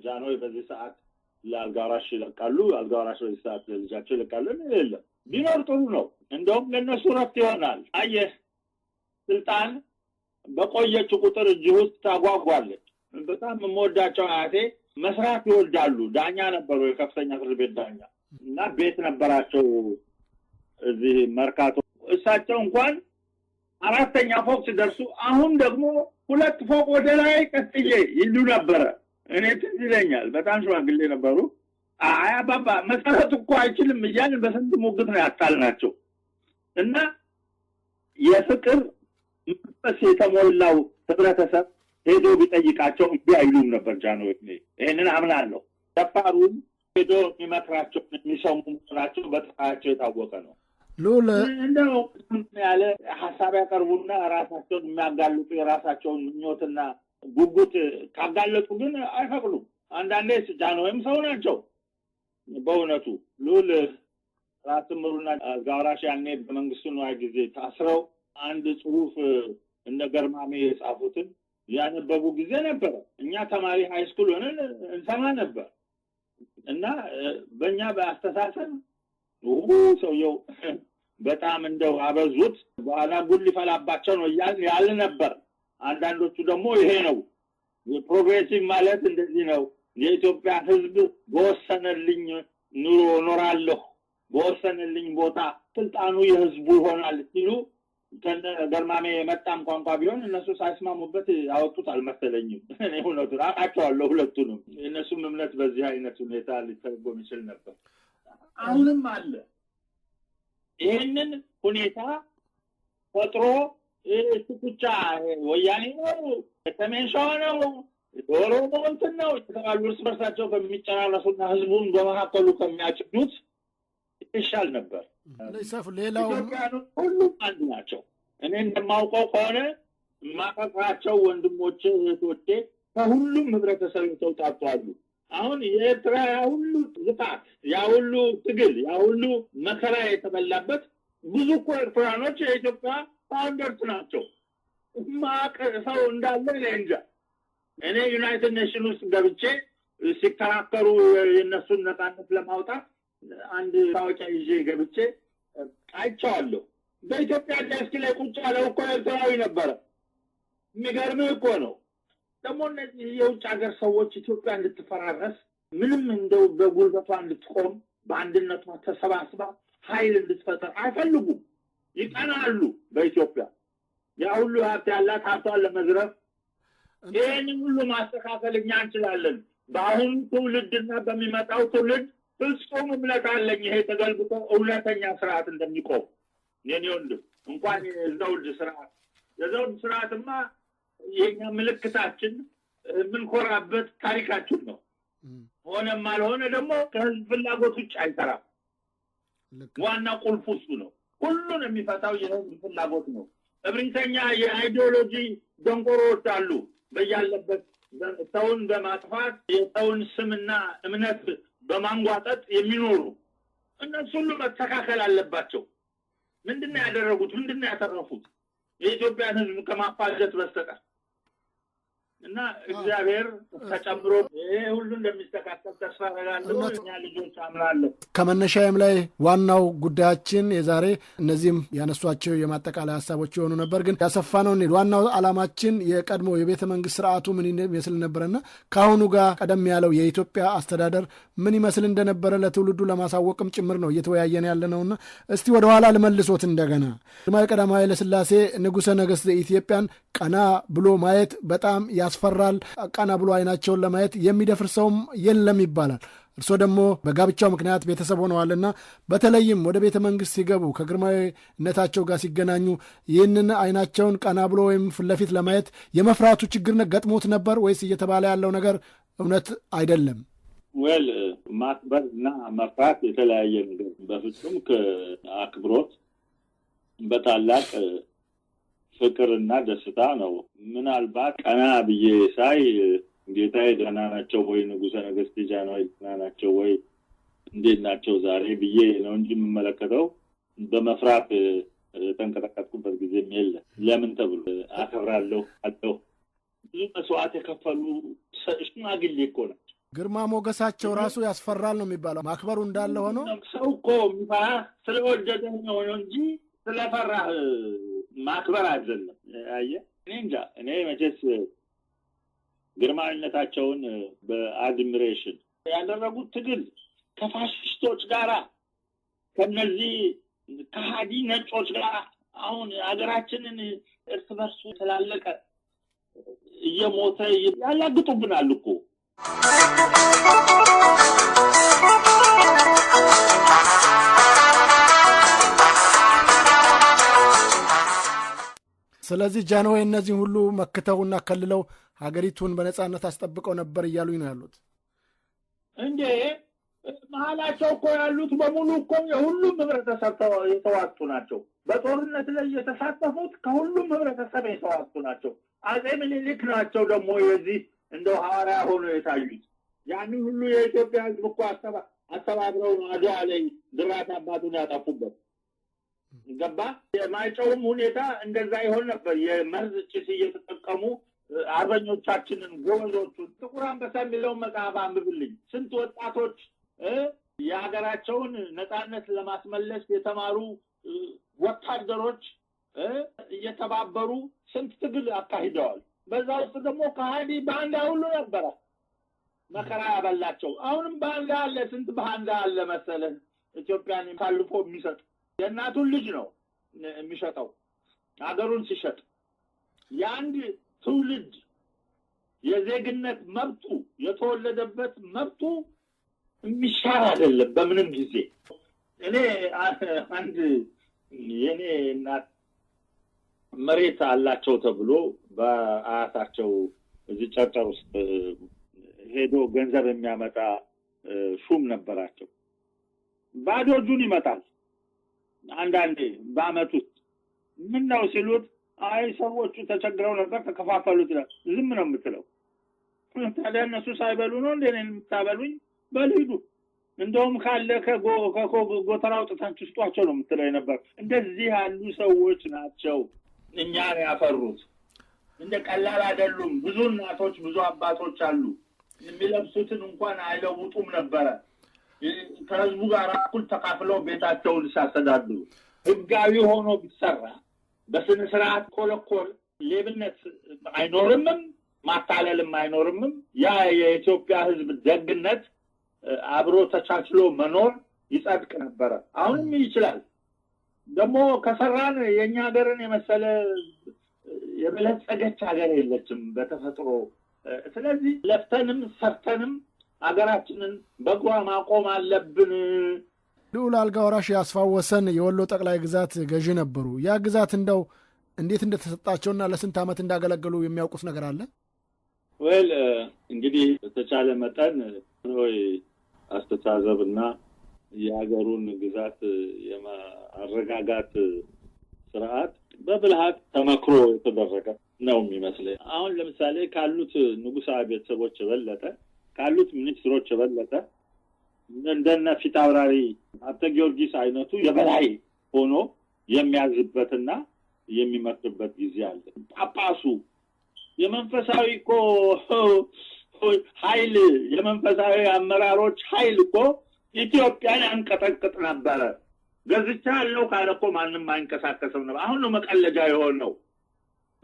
ጃንሆይ በዚህ ሰዓት ለአልጋራሽ ይለቃሉ አልጋራሽ በዚህ ሰዓት ለልጃቸው ይለቃሉ የለም ቢኖር ጥሩ ነው እንደውም ለነሱ ረፍት ይሆናል አየህ ስልጣን በቆየች ቁጥር እጅ ውስጥ ታጓጓለች በጣም የምወዳቸው አያቴ መስራት ይወዳሉ ዳኛ ነበሩ የከፍተኛ ፍርድ ቤት ዳኛ እና ቤት ነበራቸው እዚህ መርካቶ እሳቸው እንኳን አራተኛ ፎቅ ሲደርሱ አሁን ደግሞ ሁለት ፎቅ ወደ ላይ ቀጥዬ ይሉ ነበር እኔ ትዝ ይለኛል በጣም ሽማግሌ ነበሩ አያ ባባ መሰረት እኮ አይችልም እያልን በስንት ሞግት ነው ያጣልናቸው እና የፍቅር መንፈስ የተሞላው ህብረተሰብ ሄዶ ቢጠይቃቸው እምቢ አይሉም ነበር ጃንሆይ ይሄንን አምናለሁ ተፋሩን ሄዶ የሚመክራቸው የሚሰሙ ናቸው በተፋቸው የታወቀ ነው ሉለ እንደው ያለ ሐሳብ ያቀርቡና ራሳቸውን የሚያጋልጡ የራሳቸውን ምኞትና ጉጉት ካጋለጡ ግን አይፈቅዱም አንዳንዴ ጃንሆይም ሰው ናቸው በእውነቱ ሉል ራስምሩና ጋራሽ ያኔ በመንግስቱ ነው ጊዜ ታስረው አንድ ጽሁፍ እንደ ገርማሜ የጻፉትን ያነበቡ ጊዜ ነበር እኛ ተማሪ ሃይ ስኩል ሆነን እንሰማ ነበር እና በእኛ በአስተሳሰብ ሰውየው በጣም እንደው አበዙት በኋላ ጉል ይፈላባቸው ነው ያለ ነበር አንዳንዶቹ ደግሞ ይሄ ነው የፕሮግሬሲቭ ማለት እንደዚህ ነው የኢትዮጵያ ህዝብ በወሰነልኝ ኑሮ ኖራለሁ በወሰነልኝ ቦታ ስልጣኑ የህዝቡ ይሆናል ሲሉ ገርማሜ የመጣም ቋንቋ ቢሆን እነሱ ሳይስማሙበት ያወጡት አልመሰለኝም እኔ ሆነው አቃቸዋለሁ ሁለቱንም እነሱም እምነት በዚህ አይነት ሁኔታ ሊተረጎም ይችል ነበር አሁንም አለ ይሄንን ሁኔታ ፈጥሮ እሱቻ ወያኔ ነው ተመን ሸዋ ነው ኦሮሞ እንትን ነው ተባሉ እርስ በርሳቸው ከሚጨራረሱና ህዝቡን በመካከሉ ከሚያጭዱት ይሻል ነበር ለይሳፍ ሌላው ሁሉም አንድ ናቸው እኔ እንደማውቀው ከሆነ ማቀቃቸው ወንድሞቼ እህቶቼ ከሁሉም ህብረተሰብ ተውጣጣሉ አሁን የኤርትራ ሁሉ ዝፋት ያ ሁሉ ትግል ያ ሁሉ መከራ የተበላበት ብዙ ኤርትራኖች የኢትዮጵያ ፋውንደርስ ናቸው ማቀሰው እንዳለ እንጃ እኔ ዩናይትድ ኔሽንስ ገብቼ ሲከራከሩ የነሱን ነፃነት ለማውጣት አንድ ታዋቂ ይዤ ገብቼ አይቻለሁ በኢትዮጵያ ዲያስፖራ ላይ ቁጭ ያለው እኮ ኤርትራዊ ነበር የሚገርም እኮ ነው ደግሞ እነዚህ የውጭ ሀገር ሰዎች ኢትዮጵያ እንድትፈራረስ ምንም እንደው በጉልበቷ እንድትቆም በአንድነቷ ተሰባስባ ኃይል እንድትፈጠር አይፈልጉም ይቀናሉ በኢትዮጵያ ያ ሁሉ ሀብት ያላት ሀብቷን ለመዝረፍ ይሄንን ሁሉ ማስተካከል እኛ እንችላለን በአሁኑ ትውልድና በሚመጣው ትውልድ ፍጹም እምነት አለኝ ይሄ ተገልብጦ እውነተኛ ስርዓት እንደሚቆም የኔ ወንድም እንኳን የዘውድ ስርዓትማ የኛ ምልክታችን ምንኮራበት ታሪካችን ነው ሆነም አልሆነ ደግሞ ከህዝብ ፍላጎት ውጭ አይሰራም ዋና ቁልፉ እሱ ነው ሁሉን የሚፈታው የህዝብ ፍላጎት ነው እብሪተኛ የአይዲዮሎጂ ደንቆሮች አሉ በያለበት ሰውን በማጥፋት የሰውን ስምና እምነት በማንጓጠጥ የሚኖሩ እነሱ ሁሉ መተካከል አለባቸው ምንድነው ያደረጉት ምንድነው ያተረፉት የኢትዮጵያን ህዝብ ከማፋጀት በስተቀር እና እግዚአብሔር ተጨምሮ ይሄ ሁሉ እንደሚስተካከል ተስፋ አደርጋለሁ እኛ ልጆች አምናለሁ ከመነሻዬም ላይ ዋናው ጉዳያችን የዛሬ እነዚህም ያነሷቸው የማጠቃለያ ሐሳቦች የሆኑ ነበር ግን ያሰፋነው ዋናው ዓላማችን የቀድሞ የቤተ መንግስት ስርዓቱ ምን ይመስል ነበርና ካሁኑ ጋር ቀደም ያለው የኢትዮጵያ አስተዳደር ምን ይመስል እንደነበረ ለትውልዱ ለማሳወቅም ጭምር ነው እየተወያየን ያለነውና እስቲ ወደ ኋላ ልመልሶት እንደገና ቀዳማዊ ኃይለ ሥላሴ ንጉሠ ነገሥት ኢትዮጵያን ቀና ብሎ ማየት በጣም ያስፈራል ቀና ብሎ አይናቸውን ለማየት የሚደፍር ሰውም የለም ይባላል እርሶ ደግሞ በጋብቻው ምክንያት ቤተሰብ ሆነዋልና በተለይም ወደ ቤተ መንግስት ሲገቡ ከግርማዊነታቸው ጋር ሲገናኙ ይህንን አይናቸውን ቀና ብሎ ወይም ፍለፊት ለማየት የመፍራቱ ችግር ገጥሞት ነበር ወይስ እየተባለ ያለው ነገር እውነት አይደለም ወል ማክበርና መፍራት የተለያየ ነገር በፍጹም ከአክብሮት በታላቅ ፍቅርና ደስታ ነው ምናልባት ቀና ብዬ ሳይ ጌታዬ ደህና ናቸው ወይ ንጉሠ ነገሥት ጃንሆይ ደህና ናቸው ወይ እንዴት ናቸው ዛሬ ብዬ ነው እንጂ የምመለከተው በመፍራት ተንቀጠቀጥኩበት ጊዜም የለም ለምን ተብሎ አከብራለሁ አለው ብዙ መስዋዕት የከፈሉ ሽማግሌ እኮ ናቸው ግርማ ሞገሳቸው ራሱ ያስፈራል ነው የሚባለው። ማክበሩ እንዳለ ሆኖ ሰው እኮ የሚፈራ ስለወደደህ ነው እንጂ ስለፈራህ ማክበር አይደለም። አየህ እኔ እንጃ እኔ መቼስ ግርማዊነታቸውን በአድሚሬሽን ያደረጉት ትግል ከፋሽስቶች ጋራ ከነዚህ ከሃዲ ነጮች ጋር አሁን ሀገራችንን እርስ በርሱ ተላለቀ እየሞተ ያላግጡብናል እኮ። ስለዚህ ጃንሆይ እነዚህ ሁሉ መክተውና ከልለው ሀገሪቱን በነጻነት አስጠብቀው ነበር እያሉኝ ነው ያሉት እንዴ? መሀላቸው እኮ ያሉት በሙሉ እኮ የሁሉም ህብረተሰብ የተዋጡ ናቸው። በጦርነት ላይ የተሳተፉት ከሁሉም ህብረተሰብ የተዋጡ ናቸው። አጼ ምኒልክ ናቸው ደግሞ የዚህ እንደው ሐዋርያ ሆኖ የታዩት። ያንን ሁሉ የኢትዮጵያ ህዝብ እኮ አስተባብረው ነው አድዋ ላይ ድራት አባቱን ያጠፉበት። ገባ? የማይጨውም ሁኔታ እንደዛ ይሆን ነበር። የመርዝ ጭስ እየተጠቀሙ አርበኞቻችንን ጎበዞቹን ጥቁር አንበሳ የሚለውን መጽሐፍ አንብብልኝ። ስንት ወጣቶች የሀገራቸውን ነጻነት ለማስመለስ የተማሩ ወታደሮች እየተባበሩ ስንት ትግል አካሂደዋል። በዛ ውስጥ ደግሞ ከሃዲ ባንዳ ሁሉ ነበረ መከራ ያበላቸው። አሁንም ባንዳ አለ። ስንት ባንዳ አለ መሰለን ኢትዮጵያን ታልፎ የሚሰጥ የእናቱን ልጅ ነው የሚሸጠው ሀገሩን ሲሸጥ። የአንድ ትውልድ የዜግነት መብቱ የተወለደበት መብቱ የሚሻር አይደለም በምንም ጊዜ። እኔ አንድ የኔ እናት መሬት አላቸው ተብሎ በአያታቸው እዚህ ጨርጨር ውስጥ ሄዶ ገንዘብ የሚያመጣ ሹም ነበራቸው። ባዶ እጁን ይመጣል አንዳንዴ በአመት ውስጥ። ምን ነው ሲሉት አይ ሰዎቹ ተቸግረው ነበር ተከፋፈሉት ይላል። ዝም ነው የምትለው። ታዲያ እነሱ ሳይበሉ ነው እንዴ እኔን የምታበሉኝ? በልሂዱ እንደውም ካለ ከጎተራ አውጥታችሁ ስጧቸው ነው የምትለው ነበር። እንደዚህ ያሉ ሰዎች ናቸው እኛን ያፈሩት። እንደ ቀላል አይደሉም። ብዙ እናቶች ብዙ አባቶች አሉ የሚለብሱትን እንኳን አይለውጡም ነበረ። ከህዝቡ ጋር እኩል ተካፍለው ቤታቸውን ሲያስተዳድሩ ህጋዊ ሆኖ ቢሰራ በስነ ስርዓት ኮለኮል ሌብነት አይኖርምም፣ ማታለልም አይኖርምም። ያ የኢትዮጵያ ህዝብ ደግነት አብሮ ተቻችሎ መኖር ይጸድቅ ነበረ። አሁንም ይችላል። ደግሞ ከሰራን የኛ ሀገርን የመሰለ የበለጸገች ሀገር የለችም በተፈጥሮ። ስለዚህ ለፍተንም ሰርተንም ሀገራችንን በእግሯ ማቆም አለብን። ልዑል አልጋ ወራሽ አስፋው ወሰን የወሎ ጠቅላይ ግዛት ገዢ ነበሩ። ያ ግዛት እንደው እንዴት እንደተሰጣቸውና ለስንት ዓመት እንዳገለገሉ የሚያውቁት ነገር አለ? ወል እንግዲህ በተቻለ መጠን ወይ አስተሳሰብና የሀገሩን ግዛት የማረጋጋት ስርዓት በብልሃት ተመክሮ የተደረገ ነው የሚመስለኝ። አሁን ለምሳሌ ካሉት ንጉሳዊ ቤተሰቦች የበለጠ ካሉት ሚኒስትሮች የበለጠ እንደነ ፊት አውራሪ አብተ ጊዮርጊስ አይነቱ የበላይ ሆኖ የሚያዝበትና የሚመክርበት ጊዜ አለ። ጳጳሱ የመንፈሳዊ እኮ ኃይል የመንፈሳዊ አመራሮች ኃይል እኮ ኢትዮጵያን ያንቀጠቅጥ ነበረ። ገዝቻ ያለው ካለ እኮ ማንም አይንቀሳቀስም ነበር። አሁን ነው መቀለጃ የሆነው።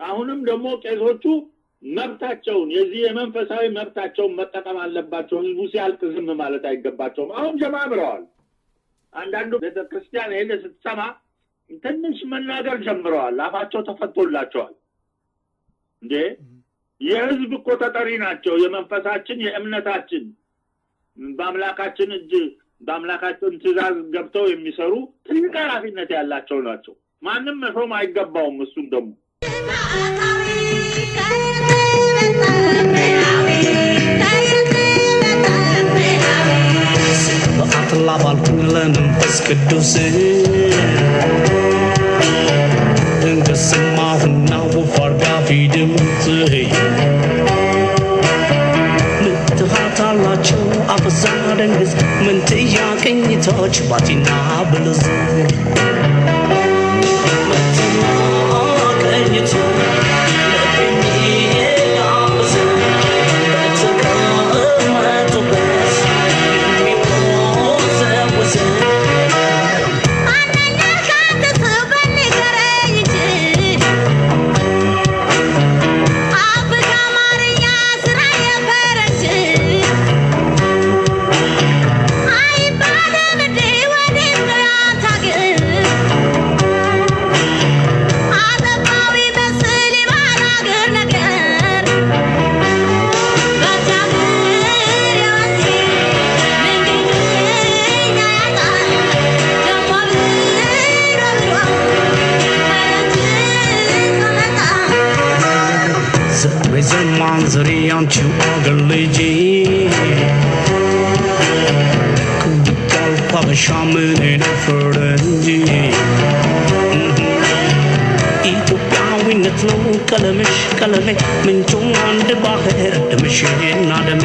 አሁንም ደግሞ ቄሶቹ መብታቸውን የዚህ የመንፈሳዊ መብታቸውን መጠቀም አለባቸው። ህዝቡ ሲያልቅ ዝም ማለት አይገባቸውም። አሁን ጀማምረዋል። አንዳንዱ ቤተክርስቲያን ሄደ ስትሰማ ትንሽ መናገር ጀምረዋል። አፋቸው ተፈቶላቸዋል። እንዴ የህዝብ እኮ ተጠሪ ናቸው። የመንፈሳችን የእምነታችን በአምላካችን እጅ በአምላካችን ትእዛዝ ገብተው የሚሰሩ ትልቅ ኃላፊነት ያላቸው ናቸው። ማንም መሾም አይገባውም። እሱን ደግሞ አትላባልኩኝ ለመንፈስ ቅዱስ ድንገት ሰማሁና ወፍ አርጋፊ ድምፅ ምትሃት አላቸው አበዛ ደንግዝ ምንትያ ቅኝቶች ባቲና ብልዝ ምንትያ ቅኝቶ ለብኝ አብዝ በተቀመጡ አንቺው አገር ልጅ ክብቃል ሀበሻ ምን ፈረንጅ ኢትዮጵያዊነት ነው ቀለምሽ ቀለሜ ምንጩ አንድ ባህር ደምሽና ደሜ